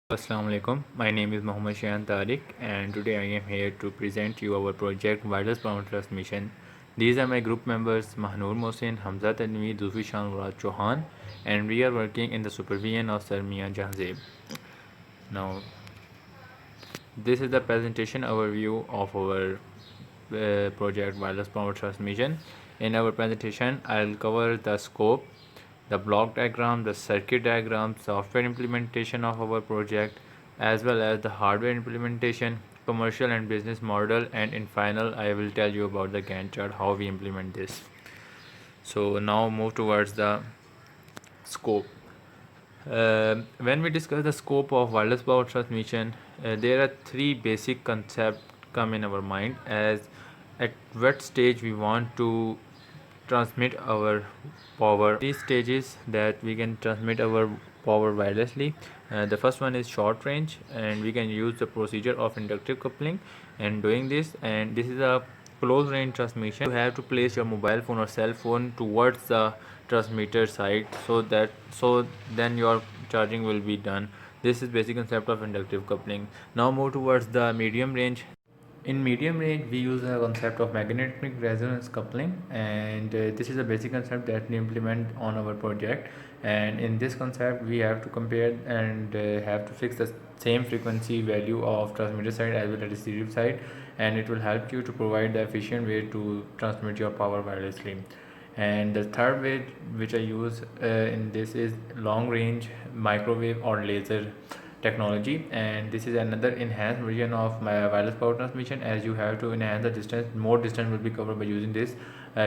Assalamu alaikum. My name is Mohammad Shayan Tariq and today I am here to present you our project Wireless Power Transmission. These are my group members Mahnur Mohsin, Hamza Tanvi, Zulfishan Murad Chauhan, and we are working in the supervision of Sir Mian Jahzeb. Now, this is the presentation overview of our project Wireless Power Transmission. In our presentation, I'll cover the scope, the block diagram, the circuit diagram, software implementation of our project, as well as the hardware implementation, commercial and business model, and in final, I will tell you about the Gantt chart, how we implement this. So now move towards the scope. When we discuss the scope of wireless power transmission, there are three basic concepts come in our mind as at what stage we want to transmit our power. Three stages that we can transmit our power wirelessly. The first one is short range, and we can use the procedure of inductive coupling and doing this. And this is a close range transmission. You have to place your mobile phone or cell phone towards the transmitter side so then your charging will be done. This is basic concept of inductive coupling. Now move towards the medium range. In medium range, we use a concept of magnetic resonance coupling, and this is a basic concept that we implement on our project. And in this concept, we have to compare and have to fix the same frequency value of transmitter side as well as receiver side, and it will help you to provide the efficient way to transmit your power wirelessly. And the third way which I use in this is long range microwave or laser technology, and this is another enhanced version of my wireless power transmission. As you have to enhance the distance, more distance will be covered by using this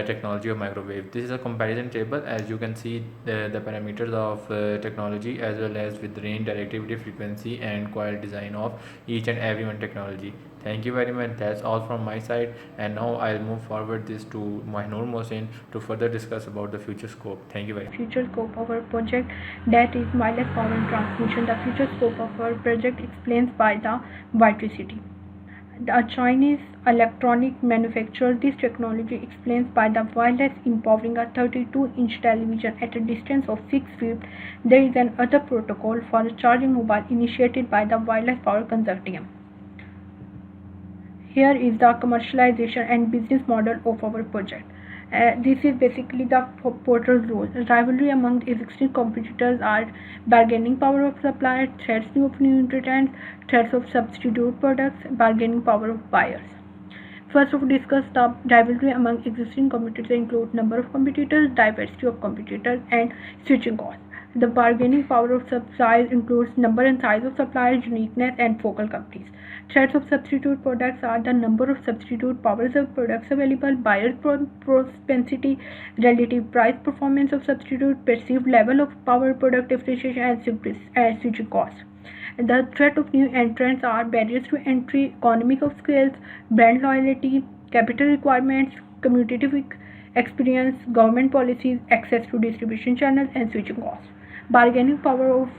technology of microwave. This is a comparison table. As you can see the parameters of technology as well as with range, directivity, frequency, and coil design of each and every one technology. Thank you very much. That's all from my side, and now I'll move forward this to Mahnur Mohsin to further discuss about the future scope. Thank you very much. Future scope of our project, that is wireless power and transmission. The future scope of our project explains by the Vitricity. A Chinese electronic manufacturer, this technology explains by the wireless empowering a 32-inch television at a distance of 6 feet. There is another protocol for charging mobile initiated by the Wireless Power Consortium. Here is the commercialization and business model of our project. This is basically the porter's role. Rivalry among existing competitors are bargaining power of suppliers, threats of new entrants, threats of substitute products, bargaining power of buyers. First, we discuss the rivalry among existing competitors include number of competitors, diversity of competitors, and switching costs. The bargaining power of suppliers includes number and size of suppliers, uniqueness, and focal companies. Threats of substitute products are the number of substitute powers of products available, buyer's propensity, relative price performance of substitute, perceived level of power product differentiation, and switching costs. The threat of new entrants are barriers to entry, economic of scales, brand loyalty, capital requirements, commutative experience, government policies, access to distribution channels, and switching costs. Bargaining power of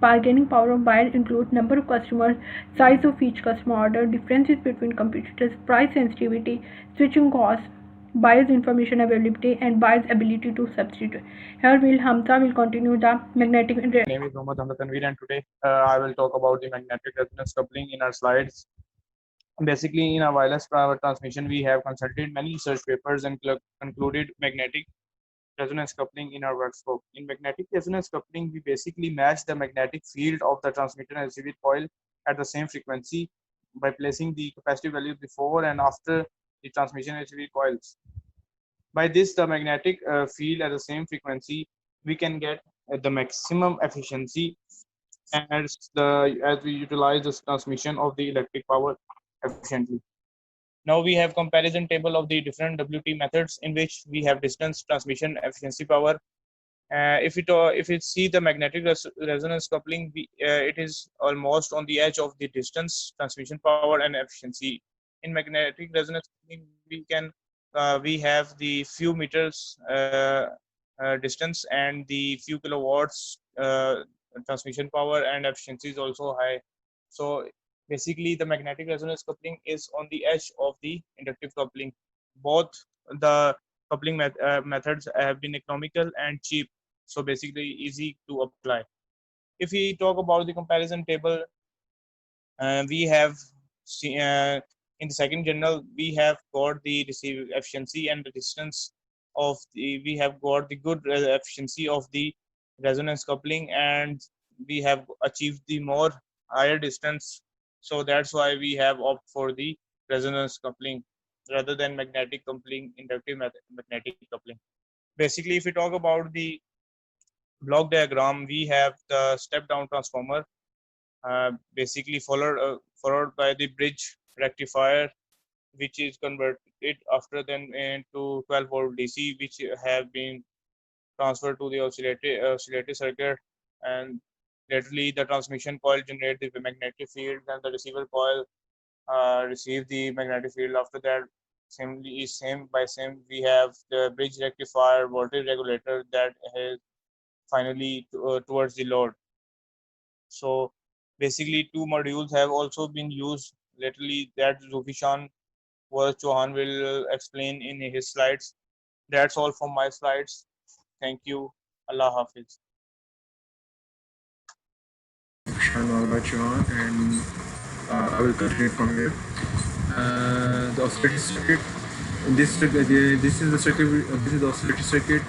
Bargaining power of buyers includes number of customers, size of each customer order, differences between competitors, price sensitivity, switching costs, buyer's information availability, and buyer's ability to substitute. Here Hamza will continue the magnetic. My name is Mohammad Hamza Tanveer, and today I will talk about the magnetic resonance coupling in our slides. Basically, in a wireless power transmission, we have consulted many research papers and concluded magnetic resonance coupling in our work scope. In magnetic resonance coupling, we basically match the magnetic field of the transmitter and receiver coil at the same frequency by placing the capacitive value before and after the transmission and receiver coils. By this, the magnetic field at the same frequency, we can get the maximum efficiency as we utilize the transmission of the electric power efficiently. Now we have comparison table of the different WT methods in which we have distance transmission efficiency power. If you see the magnetic resonance coupling, it is almost on the edge of the distance transmission power and efficiency. In magnetic resonance coupling, we have the few meters distance and the few kilowatts transmission power, and efficiency is also high. So basically, the magnetic resonance coupling is on the edge of the inductive coupling. Both the coupling methods have been economical and cheap, so basically easy to apply. If we talk about the comparison table, we have in the second journal we have got the receive efficiency and the distance of the, we have got the good efficiency of the resonance coupling, and we have achieved the more higher distance. So that's why we have opt for the resonance coupling rather than magnetic coupling, inductive magnetic coupling. Basically, if we talk about the block diagram, we have the step down transformer, basically followed by the bridge rectifier, which is converted after then into 12 volt DC, which have been transferred to the oscillator circuit, and laterally the transmission coil generate the magnetic field, and the receiver coil receive the magnetic field. After that, same by same, we have the bridge rectifier voltage regulator that has finally towards the load. So basically, two modules have also been used lately that Zufishan Chauhan will explain in his slides. That's all from my slides. Thank you. Allah Hafiz. Chauhan, and I will continue from here. The oscillator circuit. In this this is the circuit. This is the oscillator circuit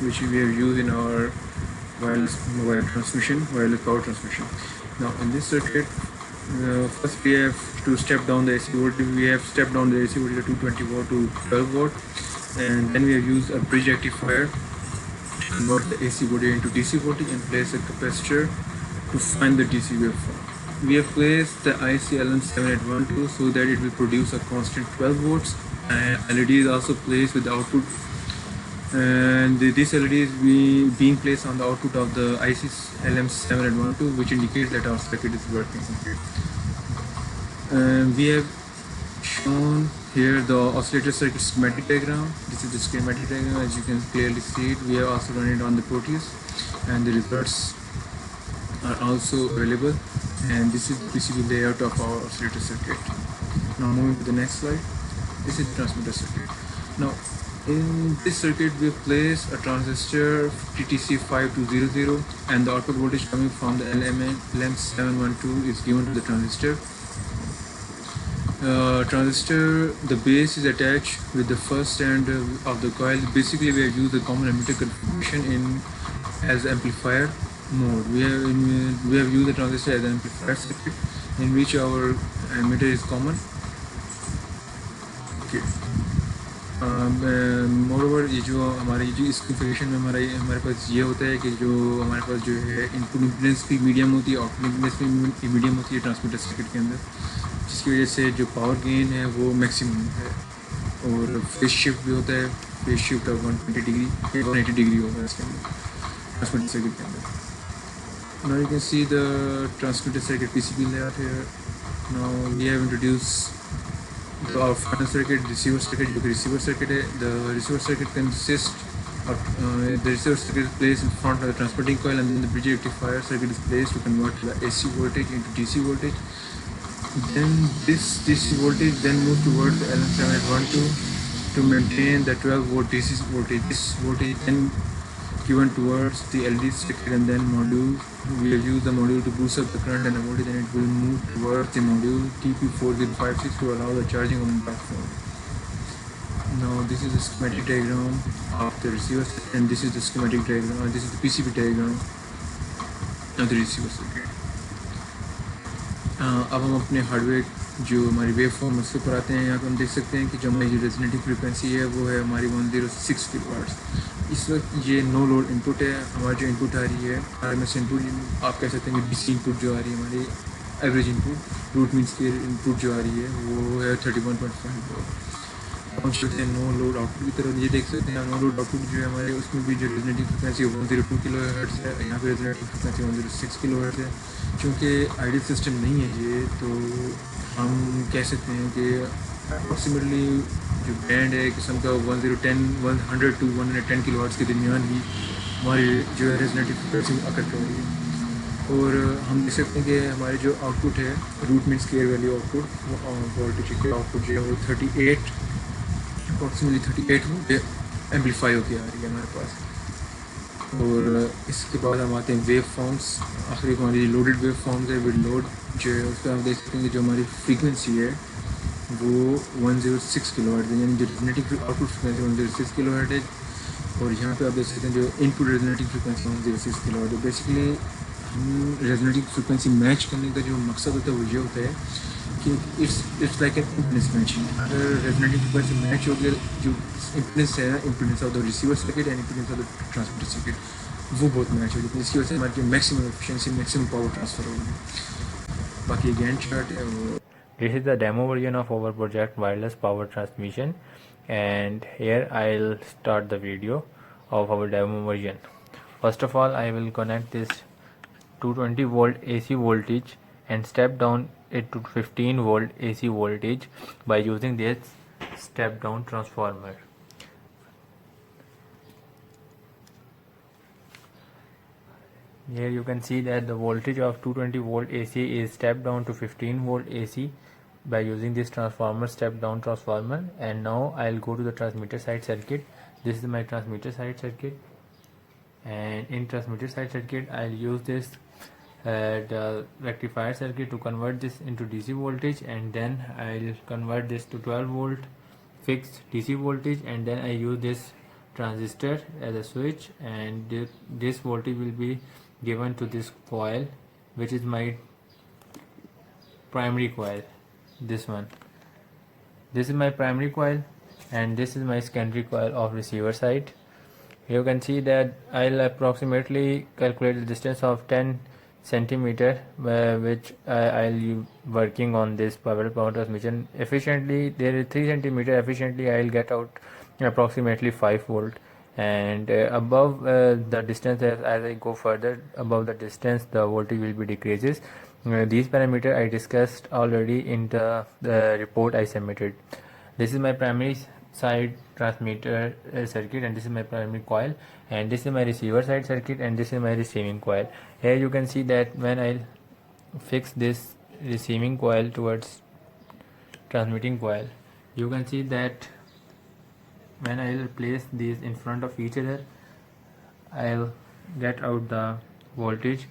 which we have used in our wireless mobile transmission, wireless power transmission. Now in this circuit, first we have to step down the AC voltage. We have stepped down the AC voltage to 220 watt to 12 watt, and then we have used a bridge rectifier to convert the AC voltage into DC voltage and place a capacitor to find the DC waveform. We have placed the IC LM7812 so that it will produce a constant 12 volts, and LED is also placed with the output, and this LED is being placed on the output of the IC LM7812, which indicates that our circuit is working. We have shown here the oscillator circuit schematic diagram. This is the schematic diagram. As you can clearly see it, we have also run it on the Proteus, and the results are also available, and this is the PCB layout of our oscillator circuit. Now moving to the next slide, this is the transmitter circuit. Now in this circuit we have placed a transistor TTC5200, and the output voltage coming from the LM712 is given to the transistor. The base is attached with the first end of the coil. Basically we have used the common emitter configuration in as amplifier mode. We have used the transistor as an amplifier circuit in which our emitter is common. Okay. Moreover ये जो हमारी जो इस configuration में हमारे पास ये होता है कि जो हमारे पास जो है इनपुट इम्पीडेंस की मीडियम होती है, आउटपुट इम्पीडेंस की मीडियम होती है ट्रांसमीटर सर्किट के अंदर, जिसकी वजह से जो पावर गेन है वो मैक्सिमम है, और फेज शिफ्ट भी होता है, phase shift of 120 degree 180 degree होगा इसके अंदर ट्रांसमीटर सर्किट के अंदर. Now you can see the transmitter circuit PCB layout here. Now we have introduced our final circuit, receiver circuit. The receiver circuit consists of the receiver circuit is placed in front of the transmitting coil, and then the bridge rectifier circuit is placed to convert the AC voltage into DC voltage. Then this DC voltage then moves towards the LM7812 to maintain the 12 volt DC voltage. This voltage then given towards the LED circuit, and then module. We have used the module to boost up the current and the voltage, and it will move towards the module TP4056 to allow the charging of the platform. Now this is the schematic diagram of the receiver, and this is the schematic diagram. This is the PCB diagram of the receiver circuit. अब हम अपने hardware जो हमारी wave form उसके ऊपर आते हैं. यहाँ पर हम देख सकते हैं कि जो हमारी रेजोनेटिव फ्रीक्वेंसी है वो है हमारी 106 किलोहर्ट्ज़. इस वक्त ये नो लोड इनपुट है. हमारी जो इनपुट आ रही है RMS इनपुट, आप कह सकते हैं कि DC इनपुट जो आ रही है, हमारी average input root mean square input जो आ रही है वो है 31.5 वोल्ट. हम चलते हैं नो लोड आउटपुट की तरफ. ये देख सकते हैं नो लोड आउटपुट जो है हमारे, उसमें भी जो रेजोनेटिव फ्रीक्वेंसी 102 किलोहर्ट्ज़ है. यहाँ पे रेजोनेटिव फ्रीक्वेंसी 106 किलोहर्ट्ज़ है. चूँकि आइडियल सिस्टम नहीं है ये, तो हम कह सकते हैं कि अप्रॉक्सीमेटली जो बैंड है किस्म का 100 to 110 किलोहर्ट्ज़ के दरमियान ही हमारी जो है रेजोनेटिव फ्रीक्वेंसी अकर कर रही है. और हम देख सकते हैं कि हमारे जो आउटपुट है root mean square value output, वो वोल्टेज के आउटपुट जो है वो 38 अप्रॉक्सीमेटली 38 एम्पलीफाई होकर आ रही है हमारे पास. और इसके बाद हम आते हैं वेव फॉर्म्स। आखिरी हमारी लोडेड वेव फॉर्म्स है विद लोड जो है, उस पर आप देख सकते हैं कि जो हमारी फ्रीक्वेंसी है वो 106 किलोहर्ट्ज़ है, यानी जो रेजोनेटिंग आउटपुट फ्रीक्वेंसी 106 किलोहर्ट्ज़ है। और यहाँ पे आप देख सकते हैं जो इनपुट रेजोनेटिंग फ्रीक्वेंसी 106 किलोहर्ट्ज़ है। बेसिकली हम रेजोनेटिंग फ्रीक्वेंसी मैच करने का जो मकसद होता है वो ये होता है कि it's like an impedance matching. अगर रेजोनेटिंग फ्रीक्वेंसी मैच हो गया, जो इम्पीडेंस है, impedance of the receiver circuit and impedance of the transmitter circuit, वो बहुत मैच हो जाती है। इसकी वजह से हमारी maximum efficiency, maximum power transfer होगी। बाकी गैन चार्ट है वो। This is the demo version of our project wireless power transmission, and here I'll start the video of our demo version. First of all, I will connect this 220 volt AC voltage and step down it to 15 volt AC voltage by using this step down transformer. Here you can see that the voltage of 220 volt AC is stepped down to 15 volt AC by using this transformer, step down transformer. And now I'll go to the transmitter side circuit. This is my transmitter side circuit, and in transmitter side circuit I'll use this the rectifier circuit to convert this into DC voltage, and then I'll convert this to 12 volt fixed DC voltage, and then I use this transistor as a switch, and this voltage will be given to this coil, which is my primary coil. This one, this is my primary coil, and this is my secondary coil of receiver side. You can see that I'll approximately calculate the distance of 10 centimeter, which I'll working on this power transmission efficiently. There is 3 centimeter efficiently. I'll get out approximately 5 volt, and above the distance, as I go further above the distance, the voltage will be decreases. These parameter I discussed already in the report I submitted. This is my primary side transmitter circuit, and this is my primary coil, and this is my receiver side circuit, and this is my receiving coil. Here you can see that when I fix this receiving coil towards transmitting coil, you can see that when I will place these in front of each other, I'll get out the voltage.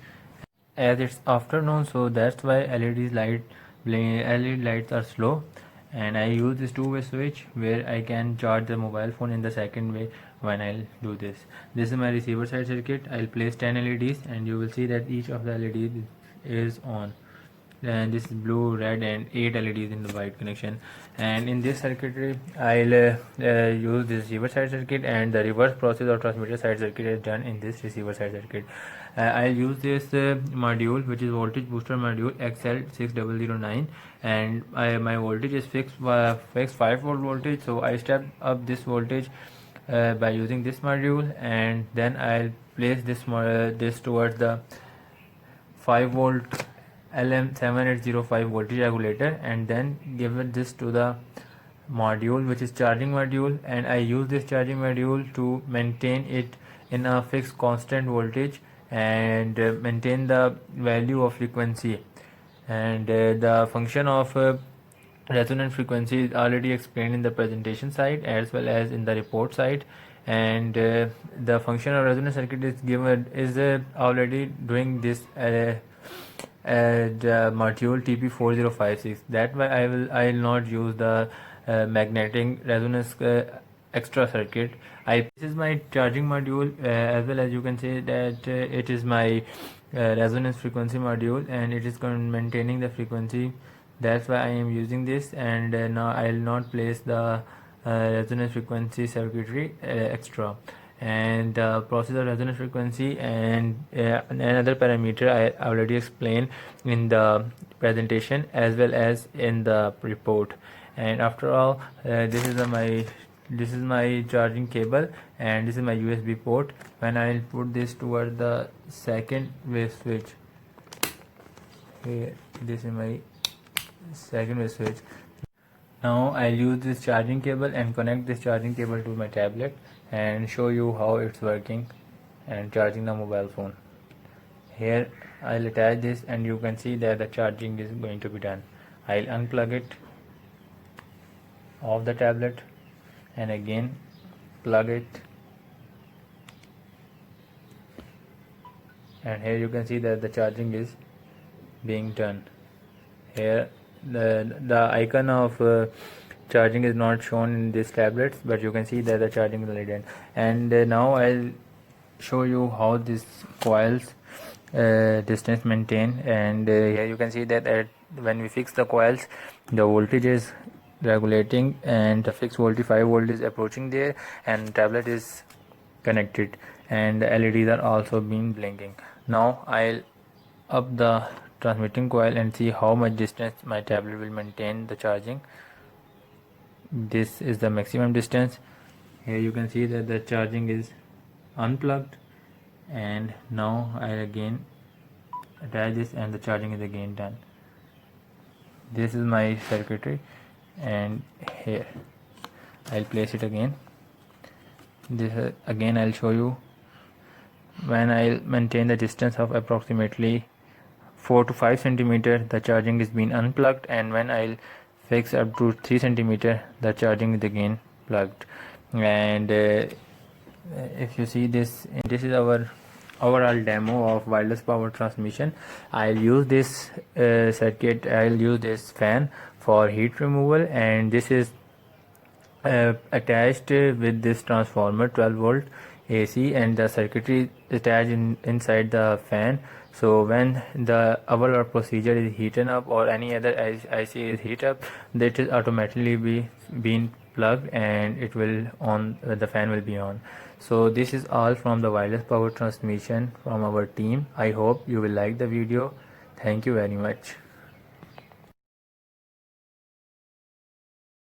As it's afternoon, so that's why LED lights are slow, and I use this two-way switch where I can charge the mobile phone in the second way when I'll do this. This is my receiver side circuit. I'll place 10 LEDs, and you will see that each of the LEDs is on, and this is blue, red, and 8 LEDs in the white connection. And in this circuitry I'll use this receiver side circuit, and the reverse process of transmitter side circuit is done in this receiver side circuit. I'll use this module, which is voltage booster module XL6009, and my voltage is fixed 5 volt voltage, so I step up this voltage by using this module, and then I'll place this towards the 5 volt LM7805 voltage regulator, and then give it this to the module, which is charging module, and I use this charging module to maintain it in a fixed constant voltage and maintain the value of frequency. And the function of resonant frequency is already explained in the presentation side as well as in the report side, and the function of resonant circuit is already doing this the module TP4056. That way I will not use the magnetic resonance extra circuit. This is my charging module, as well as you can say that it is my resonance frequency module, and it is maintaining the frequency. That's why I am using this, and now I will not place the resonance frequency circuitry extra. And the process of resonance frequency and another parameter I already explained in the presentation as well as in the report. And after all, this is my charging cable, and this is my USB port. When I will put this toward the second wave switch, here this is my second wave switch. Now I'll use this charging cable and connect this charging cable to my tablet and show you how it's working and charging the mobile phone. Here I'll attach this, and you can see that the charging is going to be done. I'll unplug it off the tablet and again plug it and here you can see that the charging is being done. Here the icon of charging is not shown in these tablets, but you can see that the charging is already done. And now I'll show you how this coils distance maintain. And here you can see that when we fix the coils, the voltage is regulating and the fixed voltage 5 volt is approaching there, and tablet is connected, and the LEDs are also been blinking. Now I'll up the transmitting coil and see how much distance my tablet will maintain the charging. This is the maximum distance. Here you can see that the charging is unplugged, and now I again attach this and the charging is again done. This is my circuitry, and here I'll place it again. This again I'll show you when I'll maintain the distance of approximately 4 to 5 centimeter, the charging is being unplugged, and when I'll fix up to 3 centimeter, the charging is again plugged. And if you see this is our overall demo of wireless power transmission. I'll use this circuit, I'll use this fan for heat removal, and this is attached with this transformer 12 volt AC, and the circuitry is attached inside the fan. So when the our procedure is heated up or any other IC is heat up, that is automatically being plugged, and it will on, the fan will be on. So this is all from the wireless power transmission from our team. I hope you will like the video. Thank you very much.